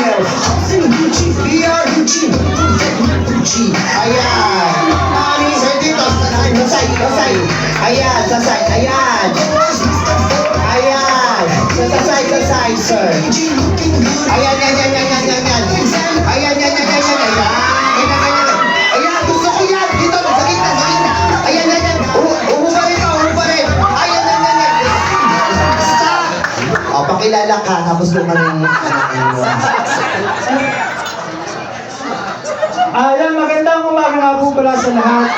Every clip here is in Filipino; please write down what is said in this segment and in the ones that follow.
Chanel. Gucci, VR, Gucci. Gucci. Ayan. Mami, sir, dito. Sa side. Ayan, sa side. Ayan. Ayan. Sa side, sir. Ayan, yan. Ayan. Ayan, gusto ko yan. Dito, sa gitna. Ayan. Uho pa rin. Ayan. Stop. O, pakilala ka, tapos doon kami Ayan, magandang umaga nga po pala sa lahat.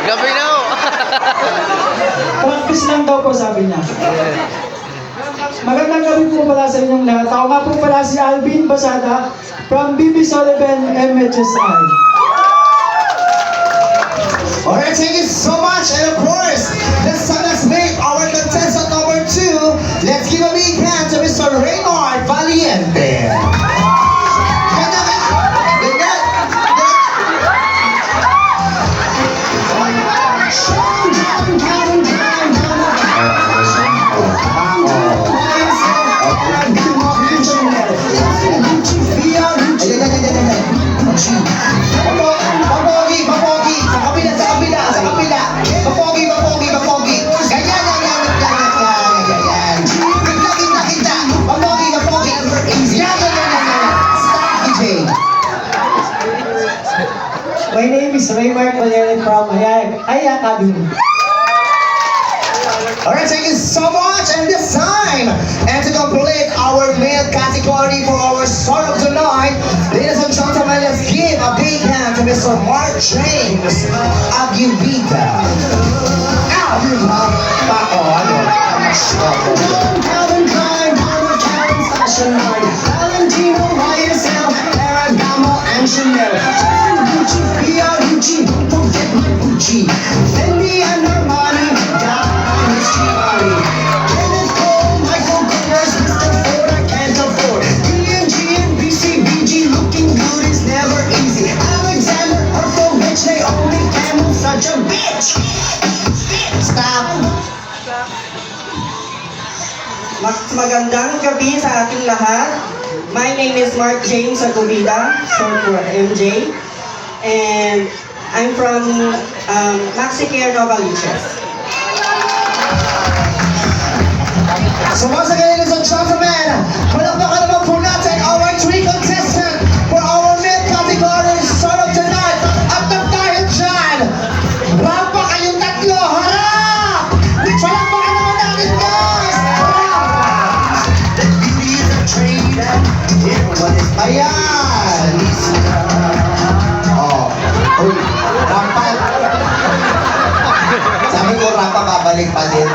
Gabi na ho. Practice lang daw po, sabi niya. Magandang gabi po pala sa inyong lahat. Ako nga po pala si Alvin Basada from BB Sullivan MHSI. Alright, thank you so much. And of course, let's make our contestant number 2. Let's give a big hand to Mr. Raymond Valiente. Papogi. Sa kabila. Papogi. Ganyan. Kita. Papogi. Yan. Stop, DJ. My name is Raymond Valiente from Aya Academy. Alright, thank you so much. And this time, and to complete our male category for our song of tonight, ladies and gentlemen, let's give a big hand to Mr. Mark James Aguilita. Calvin Klein, Calvin Fashion Line, Valentino, YSL, Ferragamo, and Chanel. Gucci, VR, Gucci, don't forget my Gucci. Fendi and Armani, Kenneth Cole, Michael Kors, Mr. Ford, I can't afford. B&G and BCBG, looking good is never easy. Alexander, Herfel, Rich, Naomi Campbell, such a bitch. Stop. Magandang gabi sa ating lahat. My name is Mark James Agulita, short for MJ. And I'm from Maxicare, Novaliches. So once again, ladies and gentlemen, palakpakan naman po natin our 3 contestants for our mid category song of tonight. At dahil dyan, rampa kayong tatlo, harap! Palakpakan naman natin, guys! The beauty is a trade, everyone is ayan! Oh, uy, rampa. Sabi ko, rampa, babalik pa din.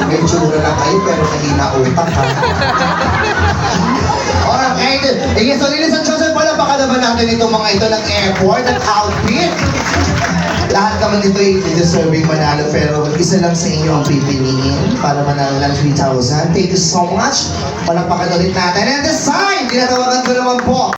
May tsura lang kayo pero mahina utak ha. Alright, okay, so ladies and gentlemen, palakpakan naman natin itong mga ito ng airport at outfit. Lahat naman ito ay deserving manalo pero isa lang sa inyo ang pipiliin para manalo ng 3,000. Thank you so much. Palakpakan ulit natin. And this time, tinatawagan ko naman po